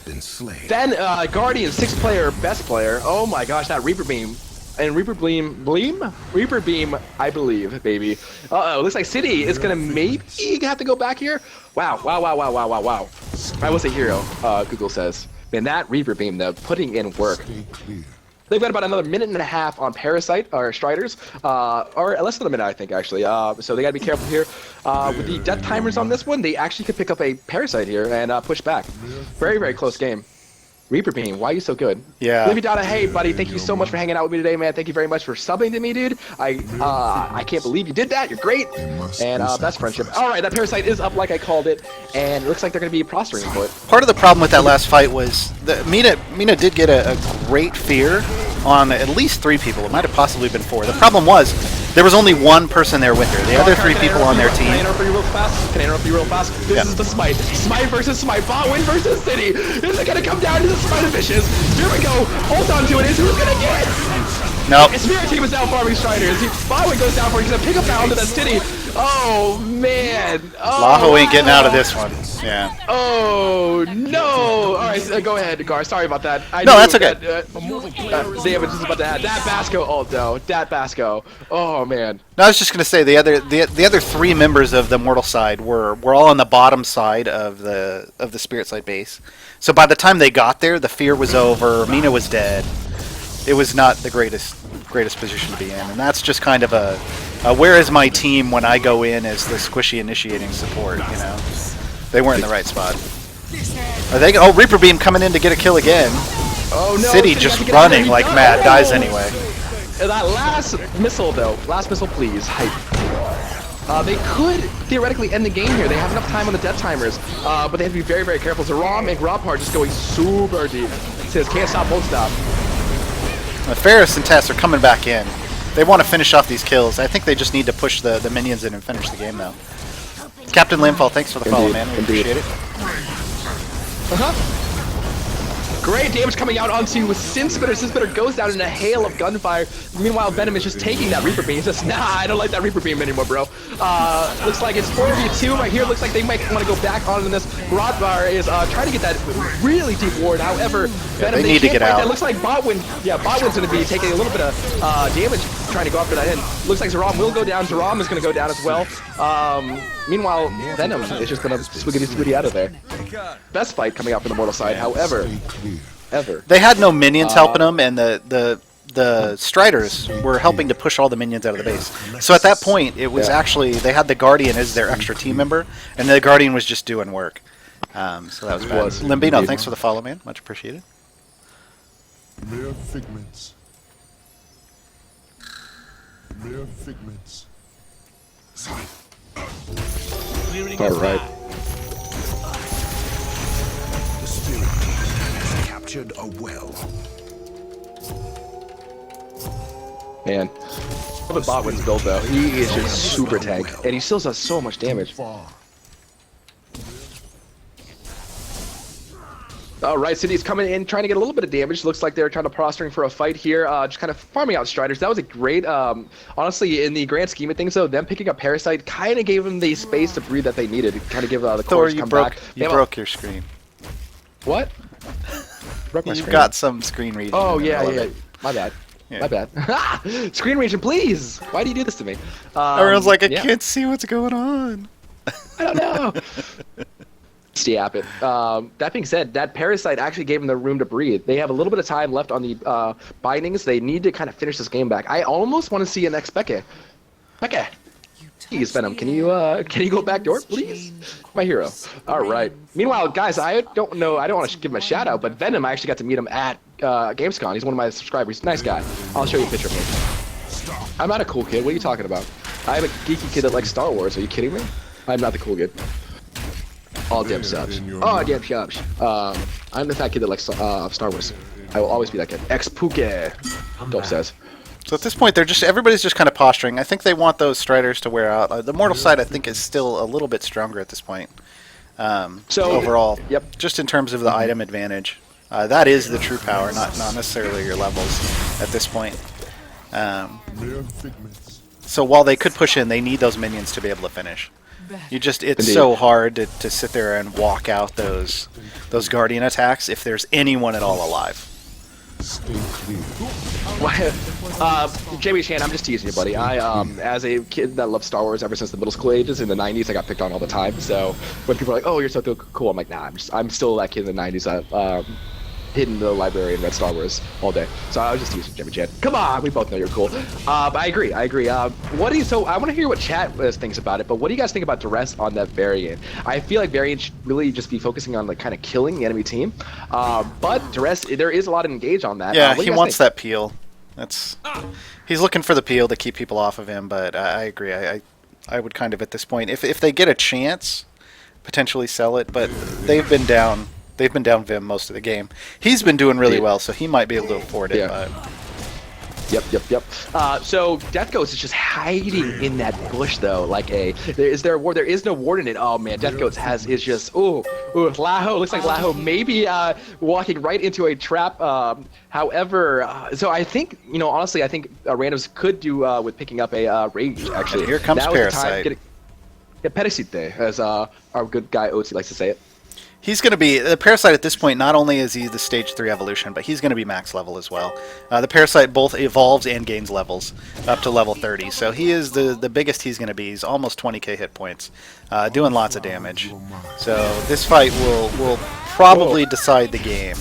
Then Guardian, 6th player, best player. Oh my gosh, that Reaper Beam. And Reaper Beam, I believe, baby. Uh-oh, looks like Ciddy is gonna maybe have to go back here. Wow. I was a hero, Google says. Man, that Reaper Beam, though, putting in work. They've got about another minute and a half on Parasite, or Striders, or less than a minute, I think, actually. So they gotta be careful here. With the death timers on this one, they actually could pick up a Parasite here and push back. Very, very close game. Reaper Beam, why are you so good? Yeah. Livy Donna, hey buddy, thank you so much for hanging out with me today, man. Thank you very much for subbing to me, dude. I can't believe you did that. You're great. And best friendship. All right, that Parasite is up like I called it, and it looks like they're going to be prospering for it. Part of the problem with that last fight was that Mina did get a great fear on at least 3 people. It might have possibly been 4. The problem was there was only one person there with her. The other 3 people on their team. Can I interrupt you real fast? This is the Smite. Smite versus Smite. Botwin versus Ciddy. Is it going to come down to the Smite of Vicious? Here we go. Hold on to it. Is who's going to get? Nope. Spirit Team is now farming Striders. Botwin goes down for it. He's going to pick up that onto that Ciddy. Oh, man. Oh, Laho ain't getting out of this one. Yeah. Oh, no. All right, go ahead, Gar. Sorry about that. No, that's okay. Damage is about to add. Dat Basco ult, though. Dat Basco. Oh, man. No, I was just gonna say the other 3 members of the Mortal side were all on the bottom side of the Spirit side base. So by the time they got there, the fear was over. Mina was dead. It was not the greatest position to be in, and that's just kind of a where is my team when I go in as the squishy initiating support? You know, they weren't in the right spot. Are they? Oh, Reaper Beam coming in to get a kill again. Oh no! Ciddy just running like mad, dies anyway. That last missile, though. Last missile, please. Hype. They could theoretically end the game here. They have enough time on the death timers, but they have to be very, very careful. Zarrom and Grotpar just going super deep. It says can't stop, won't stop. Ferris and Tess are coming back in. They want to finish off these kills. I think they just need to push the minions in and finish the game, though. Captain Limfall, thanks for the follow, man. We appreciate it. Great damage coming out onto Sinspitter. Sinspitter goes down in a hail of gunfire. Meanwhile, Venom is just taking that Reaper Beam. He says, nah, I don't like that Reaper Beam anymore, bro. Looks like it's 4v2 right here. Looks like they might want to go back on this. Grotpar is trying to get that really deep ward. However, Venom, they need to get out. That. Looks like Botwin, Botwin's going to be taking a little bit of damage trying to go after that end. Looks like Zarrom will go down. Zarrom is going to go down as well. Meanwhile, Venom is just going to swiggity out of there. Best fight coming out from the Mortal side, however. They had no minions helping them, and the Striders were helping to push all the minions out of the base. So at that point, it was actually, they had the Guardian as their extra team member, and the Guardian was just doing work. So that was bad. Limbino, thanks for the follow, man. Much appreciated. Mere figments. Mere figments. All right. The spirit has captured a well. Man. Love Botwin's build though. He is just super tank, and he still does so much damage. Far. Alright, Ciddy's coming in, trying to get a little bit of damage. Looks like they're trying to posturing for a fight here, just kind of farming out Striders. That was a great, honestly, in the grand scheme of things though, them picking up Parasite kind of gave them the space to breathe that they needed, to kind of give the Thor, cores you come broke, back. you broke your screen. What? Broke my You've screen. got some screen region. Oh, in the yeah, middle of yeah. it. My bad. Yeah. My bad. Screen region, please! Why do you do this to me? Everyone's like, I yeah. can't see what's going on. I don't know. Stop it. That being said, that Parasite actually gave them the room to breathe. They have a little bit of time left on the bindings. They need to kind of finish this game back. I almost want to see an next Peke. Peke! Please, Venom, can you go back door, please? My hero. All right. Meanwhile, guys, I don't want to give him a shout out, but Venom, I actually got to meet him at Gamescom. He's one of my subscribers. Nice guy. I'll show you a picture of him. I'm not a cool kid. What are you talking about? I'm a geeky kid that likes Star Wars. Are you kidding me? I'm not the cool kid. All damn subs. Oh, damn subs. I'm the fat kid that likes Star Wars. I will always be that kid. Ex-Puke, Dope says. So at this point, everybody's just kind of posturing. I think they want those Striders to wear out. The Mortal side, I think, is still a little bit stronger at this point. So overall, yep. Just in terms of the item advantage, that is the true power, not necessarily your levels at this point. Mere figments. So while they could push in, they need those minions to be able to finish. It's Indeed. so hard to sit there and walk out those Guardian attacks if there's anyone at all alive. Stay clear. Jamie Chan, I'm just teasing you, buddy. As a kid that loved Star Wars ever since the middle school ages, in the 90s, I got picked on all the time. So when people are like, "Oh, you're so cool," I'm like, "Nah, I'm still that kid in the 90s that hid in the library and read Star Wars all day." So I was just teasing Jamie Chan. Come on, we both know you're cool. But I agree. What do you? So I want to hear what chat thinks about it. But what do you guys think about duress on that variant? I feel like variant should really just be focusing on like kind of killing the enemy team. But duress, there is a lot of engage on that. Yeah, what do he you guys wants think? that peel. He's looking for the peel to keep people off of him. But I agree. I would kind of at this point, if they get a chance, potentially sell it. But they've been down. They've been down Vim most of the game. He's been doing really well, so he might be able to afford it. Yeah. But Yep. So Death Ghost is just hiding in that bush though, like is there a ward? There is no ward in it. Oh man, Death Ghost is just Laho looks like Laho maybe walking right into a trap. However, so I think honestly I think randoms could do with picking up a range actually. And here comes now is the time Parasite. Parasite, as our good guy Otzi likes to say it. he's going to be the Parasite at this point. Not only is he the stage 3 evolution, but he's going to be max level as well. The Parasite both evolves and gains levels up to level 30, so he is the biggest he's going to be. He's almost 20k hit points, doing lots of damage. So this fight will probably decide the game.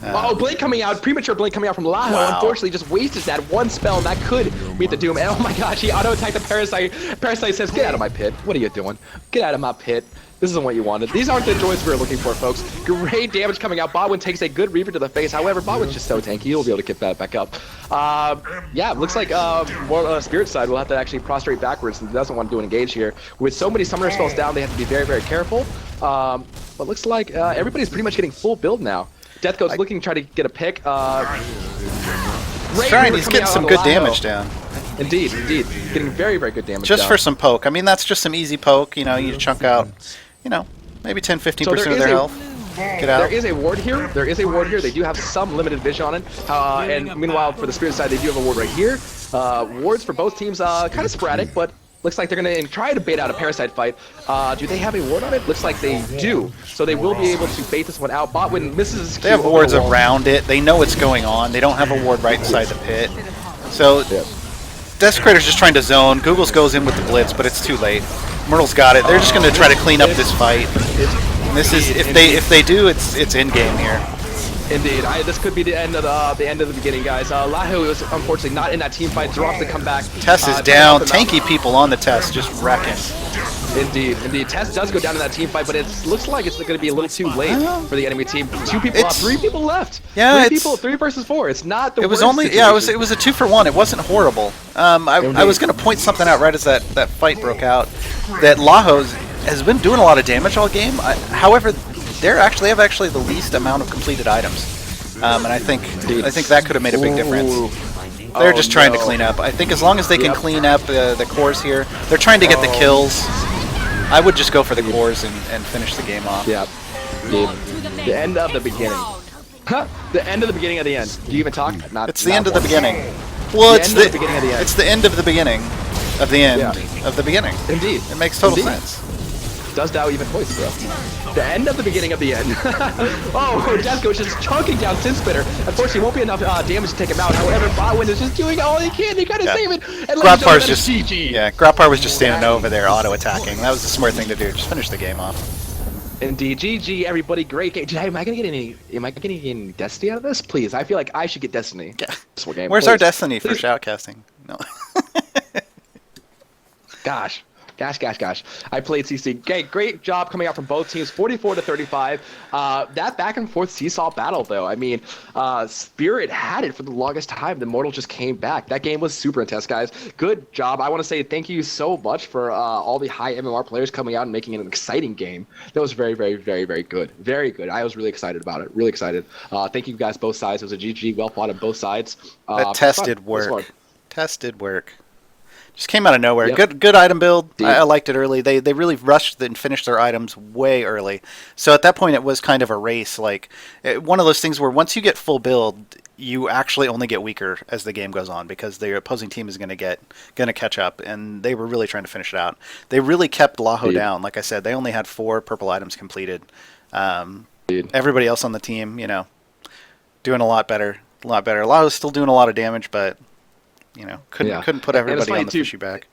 Oh, Blink coming out, premature Blink coming out from Laho. Wow. Unfortunately, just wasted that one spell that could meet the doom. And oh my gosh, he auto-attacked the Parasite. Parasite says, "Get out of my pit. What are you doing? Get out of my pit. This isn't what you wanted." These aren't the joys we were looking for, folks. Great damage coming out. Botwin takes a good Reaper to the face. However, Botwin's just so tanky, he'll be able to get that back up. Yeah, looks like Spirit side will have to actually prostrate backwards and doesn't want to do an engage here. With so many summoner spells down, they have to be very, very careful. But looks like everybody's pretty much getting full build now. Death Code's looking to try to get a pick. He's getting some good damage down. Indeed. Getting very, very good damage Just down. for some poke. I mean, that's just some easy poke. You know, you chunk out, maybe 10-15% of their health. Get out. There is a ward here. They do have some limited vision on it. And meanwhile, for the Spirit side, they do have a ward right here. Wards for both teams, kind of sporadic, but looks like they're going to try to bait out a Parasite fight. Do they have a ward on it? Looks like they do. So they will be able to bait this one out. Botwin misses his They have Q wards over the wall. around it. They know what's going on. They don't have a ward right inside the pit. So Desecrator's just trying to zone. Googles goes in with the blitz, but it's too late. Myrtle's got it. They're just going to try to clean up this fight. And this is if they do, it's in game here. Indeed, this could be the end of the beginning, guys. Laho is unfortunately not in that team fight. Drops to come back. Tess is down. Tanky people on the Tess just wrecking. Indeed. Tess does go down in that team fight, but it looks like it's going to be a little too late for the enemy team. 3 people left. Yeah, 3 versus 4. It's not the It was worst only situation. it was a 2-for-1. It wasn't horrible. I was going to point something out right as that fight broke out. That Laho has been doing a lot of damage all game. However, they have the least amount of completed items, and I think that could have made a big difference. They're Oh, just trying to no. clean up. I think as long as they can Yep. clean up the cores here, they're trying to get the kills. I would just go for the cores and finish the game off. Yeah. The end of the beginning. Huh? The end of the beginning of the end. Do you even talk? Not. It's the not end of the once. beginning. Well, The it's end of the beginning of the end. It's the end of the beginning of the end Yeah. of the beginning. Indeed. It makes total Indeed. sense. Does thou even voice, bro? The end of the beginning of the end. Oh, Deathcoach is just chunking down Sinspitter. Unfortunately, won't be enough damage to take him out. However, Botwind is just doing all he can to kind of Yeah. save it. And Grotpar's just GG. yeah. Grotpar was just standing over there, auto attacking. That was the smart thing to do. Just finish the game off. Indeed, GG, everybody. Great game. Dude, am I gonna get any Destiny out of this? Please, I feel like I should get Destiny. Yeah. This game, Where's our please. Destiny for Please. shoutcasting? No. Gosh. I played CC. Okay, great job coming out from both teams, 44 to 35. That back and forth seesaw battle, though. I mean, Spirit had it for the longest time. The Mortal just came back. That game was super intense, guys. Good job. I want to say thank you so much for all the high MMR players coming out and making it an exciting game. That was very, very, very, very good. Very good. I was really excited about it. Really excited. Thank you guys both sides. It was a GG, well fought on both sides. That tested work. work. Tested work. Just came out of nowhere. Yep. Good item build. Indeed. I liked it early. They really rushed and finished their items way early. So at that point, it was kind of a race. Like one of those things where once you get full build, you actually only get weaker as the game goes on because the opposing team is going to catch up. And they were really trying to finish it out. They really kept Laho down. Like I said, they only had 4 purple items completed. Everybody else on the team, doing a lot better. Laho's still doing a lot of damage, but. Couldn't put everybody on the fishy back.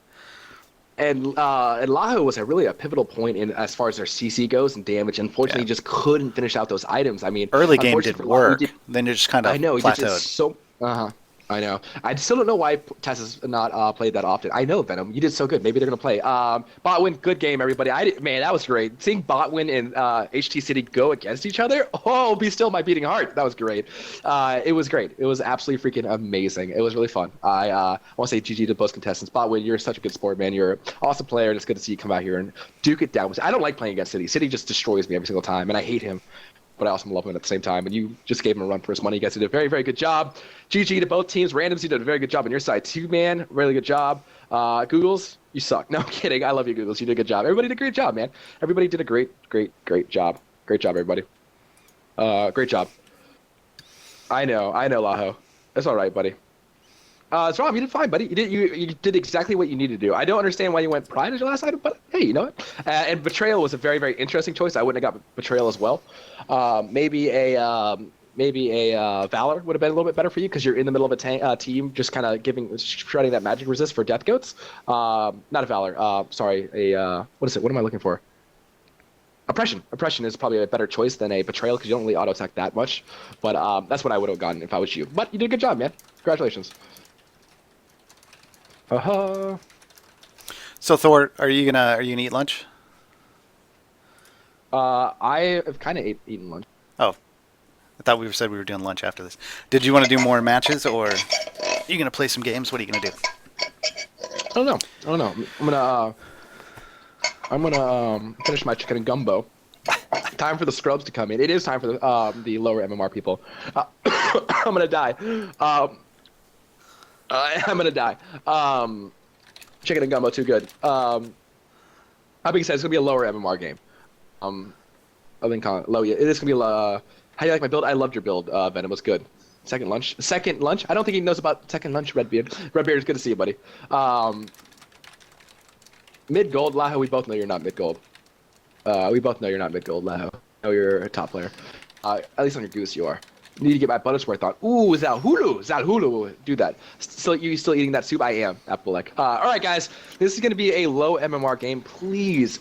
And Laho was really a pivotal point in as far as their CC goes and damage. Unfortunately, just couldn't finish out those items. I mean, early game did work. Then it just kind of I know, plateaued. I know. I still don't know why Tess has not played that often. I know, Venom. You did so good. Maybe they're going to play. Botwin, good game, everybody. Man, that was great. Seeing Botwin and HT-Ciddy go against each other, be still my beating heart. That was great. It was great. It was absolutely freaking amazing. It was really fun. I want to say GG to both contestants. Botwin, you're such a good sport, man. You're an awesome player, and it's good to see you come out here and duke it down. I don't like playing against Ciddy. Ciddy just destroys me every single time, and I hate him. But I also love him at the same time. And you just gave him a run for his money. You guys did a very, very good job. GG to both teams. RandomzMi did a very good job on your side too, man. Really good job. Googles, you suck. No, I'm kidding. I love you, Googles. You did a good job. Everybody did a great job, man. Everybody did a great job. Great job, everybody. Great job. I know, Laho. That's all right, buddy. Zarrom, you did fine, buddy. You did exactly what you needed to do. I don't understand why you went Pride as your last item, but hey, you know what? And Betrayal was a very, very interesting choice. I wouldn't have got Betrayal as well. Maybe a Valor would have been a little bit better for you because you're in the middle of a team, just kind of shredding that magic resist for Death Goats. Not a Valor. Sorry, what is it? What am I looking for? Oppression. Oppression is probably a better choice than a Betrayal because you don't really auto attack that much. But that's what I would have gotten if I was you. But you did a good job, man. Congratulations. So Thor, are you gonna eat lunch? I have kind of eaten lunch. Oh, I thought we said we were doing lunch after this. Did you want to do more matches, or are you gonna play some games? What are you gonna do? I don't know. I'm gonna finish my chicken and gumbo. Time for the scrubs to come in. It is time for the lower MMR people. I'm gonna die. I'm gonna die. Chicken and gumbo, too good. How big said it's gonna be a lower MMR game. I think low. Yeah, it is gonna be. How do you like my build? I loved your build. Venom was good. Second lunch. I don't think he knows about second lunch. Redbeard. Redbeard, it's good to see you, buddy. Mid gold, Laho. We both know you're not mid gold. We both know you're not mid gold, Laho. I know you're a top player. At least on your goose, you are. Need to get my Buttersworth on. Ooh, Zalhulu. Do that. You still eating that soup? I am. Apple. All right, guys. This is gonna be a low MMR game. Please